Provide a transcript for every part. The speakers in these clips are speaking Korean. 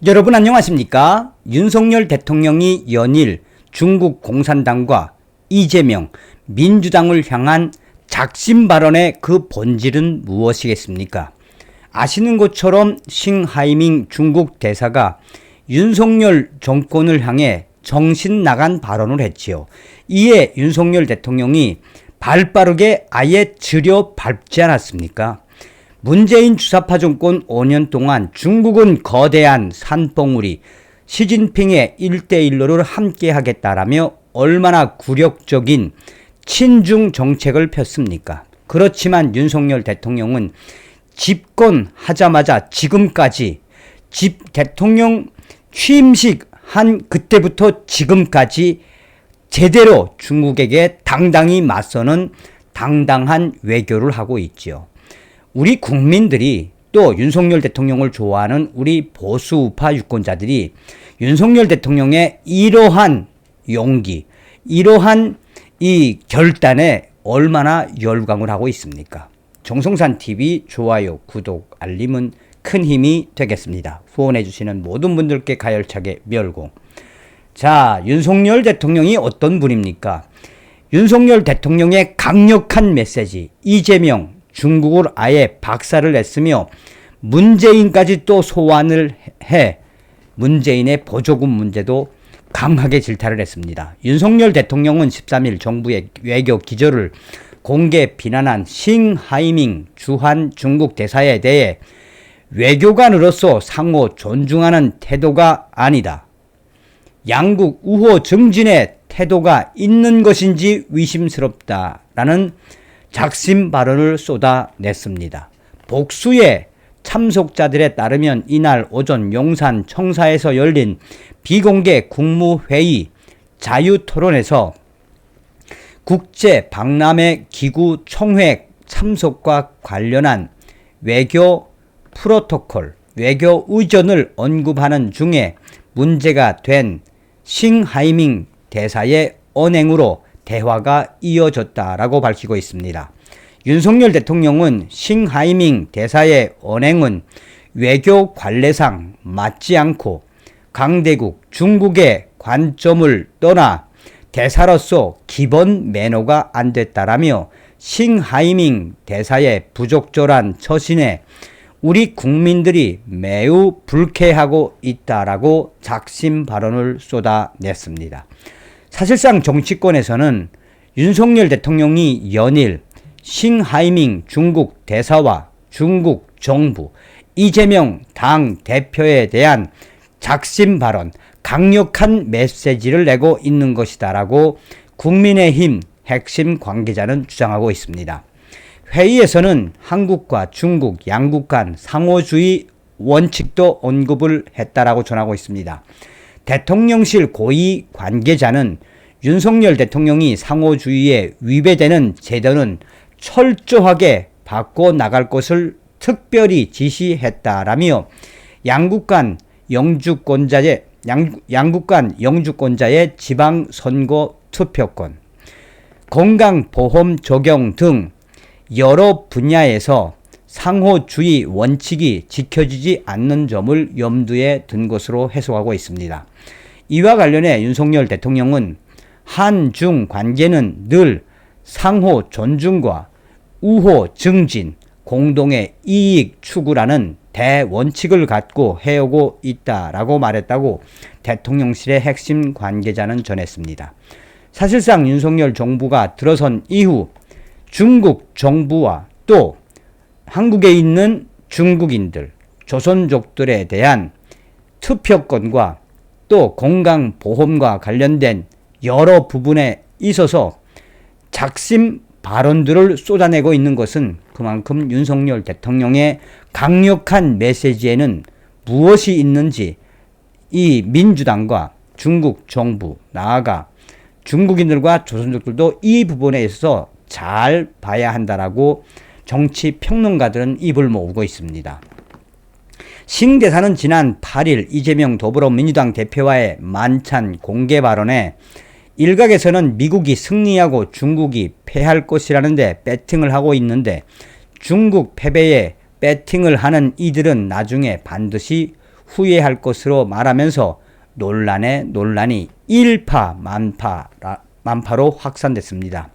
여러분 안녕하십니까? 윤석열 대통령이 연일 중국 공산당과 이재명 민주당을 향한 작심 발언의 그 본질은 무엇이겠습니까? 아시는 것처럼 싱하이밍 중국 대사가 윤석열 정권을 향해 정신 나간 발언을 했지요. 이에 윤석열 대통령이 발빠르게 아예 들여 밟지 않았습니까? 문재인 주사파 정권 5년 동안 중국은 거대한 산봉우리 시진핑의 1대1로를 함께 하겠다라며 얼마나 굴욕적인 친중 정책을 폈습니까? 그렇지만 윤석열 대통령은 집권하자마자 지금까지 대통령 취임식 한 그때부터 지금까지 제대로 중국에게 당당히 맞서는 당당한 외교를 하고 있지요. 우리 국민들이 또 윤석열 대통령을 좋아하는 우리 보수우파 유권자들이 윤석열 대통령의 이러한 용기, 이러한 이 결단에 얼마나 열광을 하고 있습니까? 정성산TV 좋아요, 구독, 알림은 큰 힘이 되겠습니다. 후원해주시는 모든 분들께 가열차게 멸공. 자, 윤석열 대통령이 어떤 분입니까? 윤석열 대통령의 강력한 메시지, 이재명 중국을 아예 박살을 냈으며 문재인까지 또 소환을 해 문재인의 보조금 문제도 강하게 질타를 했습니다. 윤석열 대통령은 13일 정부의 외교 기조를 공개 비난한 싱하이밍 주한 중국 대사에 대해 외교관으로서 상호 존중하는 태도가 아니다. 양국 우호 증진의 태도가 있는 것인지 의심스럽다라는 작심 발언을 쏟아냈습니다. 복수의 참석자들에 따르면 이날 오전 용산 청사에서 열린 비공개 국무회의 자유토론에서 국제 박람회 기구 총회 참석과 관련한 외교 프로토콜, 외교 의전을 언급하는 중에 문제가 된 싱하이밍 대사의 언행으로 대화가 이어졌다라고 밝히고 있습니다. 윤석열 대통령은 싱하이밍 대사의 언행은 외교 관례상 맞지 않고 강대국 중국의 관점을 떠나 대사로서 기본 매너가 안 됐다라며 싱하이밍 대사의 부적절한 처신에 우리 국민들이 매우 불쾌하고 있다라고 작심 발언을 쏟아냈습니다. 사실상 정치권에서는 윤석열 대통령이 연일 싱하이밍 중국 대사와 중국 정부, 이재명 당 대표에 대한 작심 발언, 강력한 메시지를 내고 있는 것이다라고 국민의힘 핵심 관계자는 주장하고 있습니다. 회의에서는 한국과 중국 양국 간 상호주의 원칙도 언급을 했다라고 전하고 있습니다. 대통령실 고위 관계자는 윤석열 대통령이 상호주의에 위배되는 제도는 철저하게 바꿔나갈 것을 특별히 지시했다라며 양국 간 영주권자의 지방선거 투표권, 건강보험 적용 등 여러 분야에서 상호주의 원칙이 지켜지지 않는 점을 염두에 둔 것으로 해석하고 있습니다. 이와 관련해 윤석열 대통령은 한중 관계는 늘 상호 존중과 우호 증진, 공동의 이익 추구라는 대원칙을 갖고 해오고 있다라고 말했다고 대통령실의 핵심 관계자는 전했습니다. 사실상 윤석열 정부가 들어선 이후 중국 정부와 또 한국에 있는 중국인들, 조선족들에 대한 투표권과 또 건강보험과 관련된 여러 부분에 있어서 작심 발언들을 쏟아내고 있는 것은 그만큼 윤석열 대통령의 강력한 메시지에는 무엇이 있는지 이 민주당과 중국 정부, 나아가 중국인들과 조선족들도 이 부분에 있어서 잘 봐야 한다라고 정치 평론가들은 입을 모으고 있습니다. 싱 대사는 지난 8일 이재명 더불어민주당 대표와의 만찬 공개 발언에 일각에서는 미국이 승리하고 중국이 패할 것이라는데 배팅을 하고 있는데 중국 패배에 배팅을 하는 이들은 나중에 반드시 후회할 것으로 말하면서 논란에 논란이 일파만파로 확산됐습니다.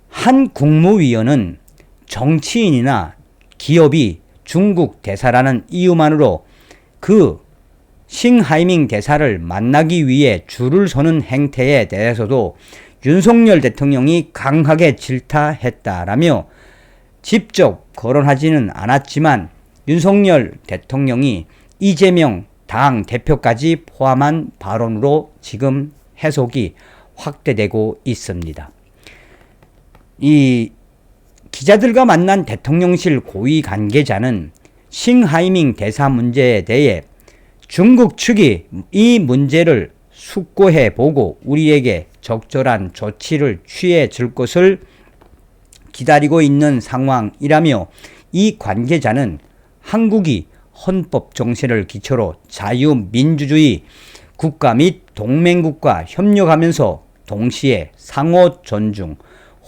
한 국무위원은 정치인이나 기업이 중국 대사라는 이유만으로 그 싱하이밍 대사를 만나기 위해 줄을 서는 행태에 대해서도 윤석열 대통령이 강하게 질타했다라며 직접 거론하지는 않았지만 윤석열 대통령이 이재명 당 대표까지 포함한 발언으로 지금 해석이 확대되고 있습니다. 이 기자들과 만난 대통령실 고위 관계자는 싱하이밍 대사 문제에 대해 중국 측이 이 문제를 숙고해 보고 우리에게 적절한 조치를 취해 줄 것을 기다리고 있는 상황이라며, 이 관계자는 한국이 헌법 정신을 기초로 자유민주주의 국가 및 동맹국과 협력하면서 동시에 상호 존중,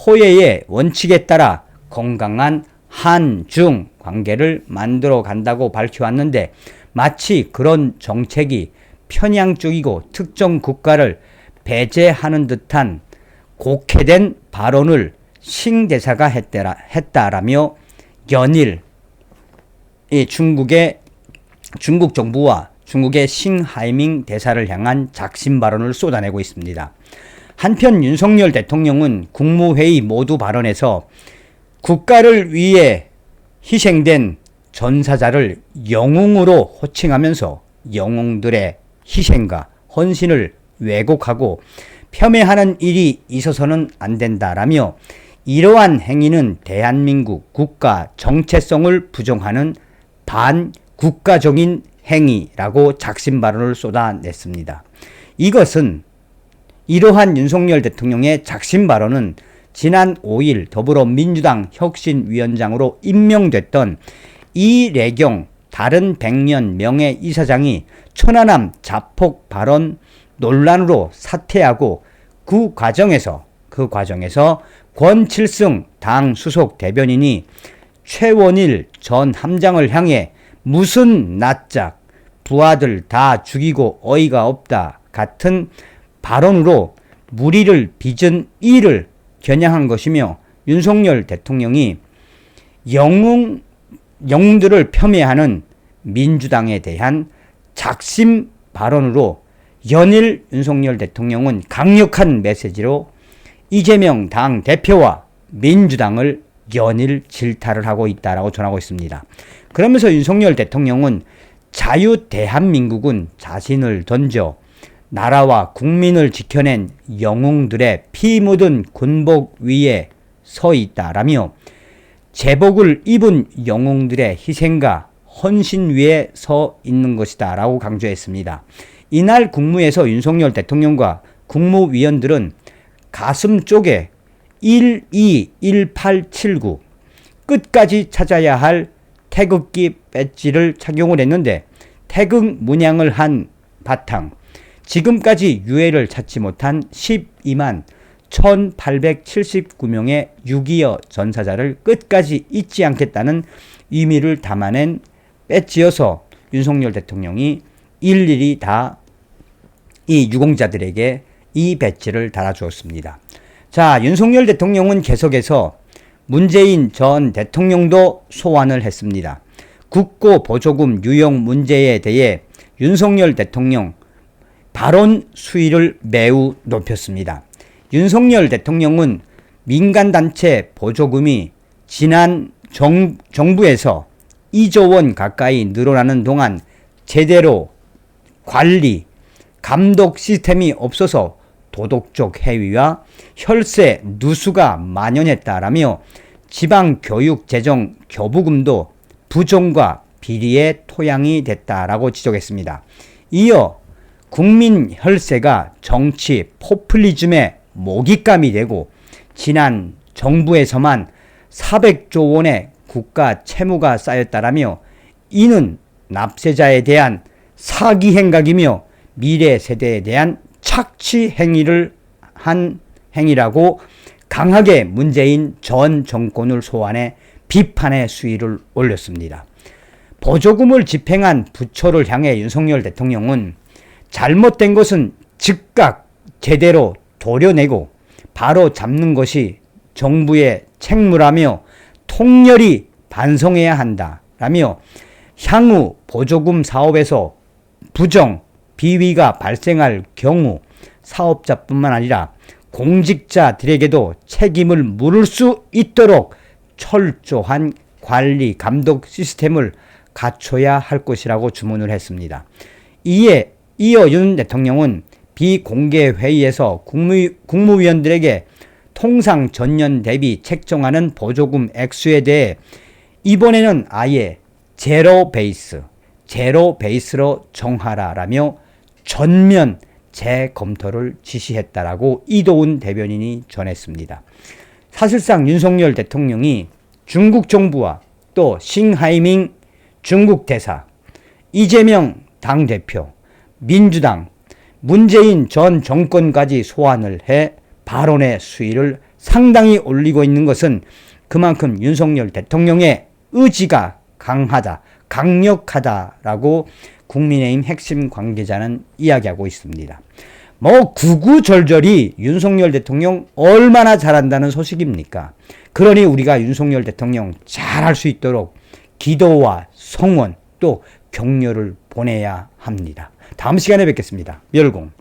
호혜의 원칙에 따라 건강한 한중 관계를 만들어 간다고 밝혀왔는데, 마치 그런 정책이 편향적이고 특정 국가를 배제하는 듯한 곡해된 발언을 싱 대사가 했다라며 연일 중국 정부와 중국의 싱하이밍 대사를 향한 작심 발언을 쏟아내고 있습니다. 한편 윤석열 대통령은 국무회의 모두 발언에서 국가를 위해 희생된 전사자를 영웅으로 호칭하면서 영웅들의 희생과 헌신을 왜곡하고 폄훼하는 일이 있어서는 안 된다라며, 이러한 행위는 대한민국 국가 정체성을 부정하는 반국가적인 행위라고 작심 발언을 쏟아냈습니다. 이러한 윤석열 대통령의 작심 발언은 지난 5일 더불어민주당 혁신위원장으로 임명됐던 이래경 다른 백년 명예이사장이 천안함 자폭 발언 논란으로 사퇴하고 그 과정에서 권칠승 당 수석 대변인이 최원일 전 함장을 향해 무슨 낯짝 부하들 다 죽이고 어이가 없다 같은 발언으로 무리를 빚은 이를 겨냥한 것이며, 윤석열 대통령이 영웅들을 폄훼하는 민주당에 대한 작심 발언으로 연일 윤석열 대통령은 강력한 메시지로 이재명 당 대표와 민주당을 연일 질타를 하고 있다라고 전하고 있습니다. 그러면서 윤석열 대통령은 자유 대한민국은 자신을 던져 나라와 국민을 지켜낸 영웅들의 피 묻은 군복 위에 서 있다라며, 제복을 입은 영웅들의 희생과 헌신 위에 서 있는 것이다 라고 강조했습니다. 이날 국무에서 윤석열 대통령과 국무위원들은 가슴 쪽에 121879 끝까지 찾아야 할 태극기 배지를 착용을 했는데, 태극 문양을 한 바탕 지금까지 유해를 찾지 못한 12만 1879명의 6.25 전사자를 끝까지 잊지 않겠다는 의미를 담아낸 배지여서 윤석열 대통령이 일일이 다 이 유공자들에게 이 배지를 달아주었습니다. 자, 윤석열 대통령은 계속해서 문재인 전 대통령도 소환을 했습니다. 국고 보조금 유용 문제에 대해 윤석열 대통령 발언 수위를 매우 높였습니다. 윤석열 대통령은 민간단체 보조금이 지난 정부에서 2조 원 가까이 늘어나는 동안 제대로 관리, 감독 시스템이 없어서 도덕적 해위와 혈세 누수가 만연했다라며, 지방교육재정 교부금도 부정과 비리의 토양이 됐다라고 지적했습니다. 이어 국민 혈세가 정치 포퓰리즘의 먹잇감이 되고 지난 정부에서만 400조 원의 국가 채무가 쌓였다라며, 이는 납세자에 대한 사기 행각이며 미래 세대에 대한 착취 행위를 한 행위라고 강하게 문재인 전 정권을 소환해 비판의 수위를 올렸습니다. 보조금을 집행한 부처를 향해 윤석열 대통령은 잘못된 것은 즉각 제대로 도려내고 바로 잡는 것이 정부의 책무라며 통렬히 반성해야 한다라며 향후 보조금 사업에서 부정, 비위가 발생할 경우 사업자뿐만 아니라 공직자들에게도 책임을 물을 수 있도록 철저한 관리 감독 시스템을 갖춰야 할 것이라고 주문을 했습니다. 이에 이어 윤 대통령은 비공개 회의에서 국무위원들에게 통상 전년 대비 책정하는 보조금 액수에 대해 이번에는 아예 제로 베이스로 정하라라며 전면 재검토를 지시했다라고 이도훈 대변인이 전했습니다. 사실상 윤석열 대통령이 중국 정부와 또 싱하이밍 중국 대사, 이재명 당대표, 민주당, 문재인 전 정권까지 소환을 해 발언의 수위를 상당히 올리고 있는 것은 그만큼 윤석열 대통령의 의지가 강력하다라고 국민의힘 핵심 관계자는 이야기하고 있습니다. 구구절절이 윤석열 대통령 얼마나 잘한다는 소식입니까? 그러니 우리가 윤석열 대통령 잘할 수 있도록 기도와 성원 또 격려를 보내야 합니다. 다음 시간에 뵙겠습니다. 멸공.